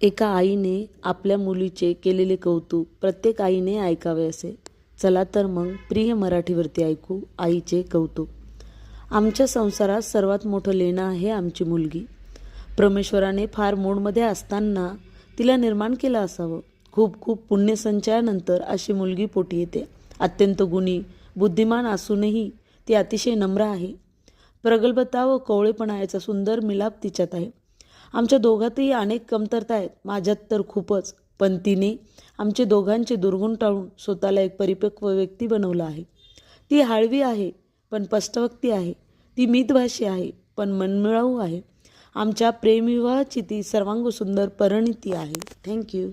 एका आईने आपल्या मुलीचे केलेले कौतुक प्रत्येक आईने ऐकावे असे. चला तर मग प्रिय मराठीवरती ऐकू आईचे कौतुक. आमच्या संसारात सर्वात मोठं लेणं आहे आमची मुलगी. परमेश्वराने फार मूडमध्ये असताना तिला निर्माण केलं असावं. खूप खूप पुण्यसंचयानंतर अशी मुलगी पोटी येते. अत्यंत गुणी बुद्धिमान असूनही ती अतिशय नम्र आहे. प्रगल्भता व कवळेपणा याचा सुंदर मिलाप तिच्यात आहे. आमच्या दोघातही अनेक कमतरता आहेत, माझ्यात तर खूपच. पण तिने आमचे दोघांचे दुर्गुण टाळून स्वतःला एक परिपक्व व्यक्ती बनवलं आहे. ती हळवी आहे पण स्पष्टवक्ती आहे. ती मितभाषी आहे पण मनमिळाऊ आहे. आमच्या प्रेमविवाहाची ती सर्वांग सुंदर परिणिती आहे. थँक्यू.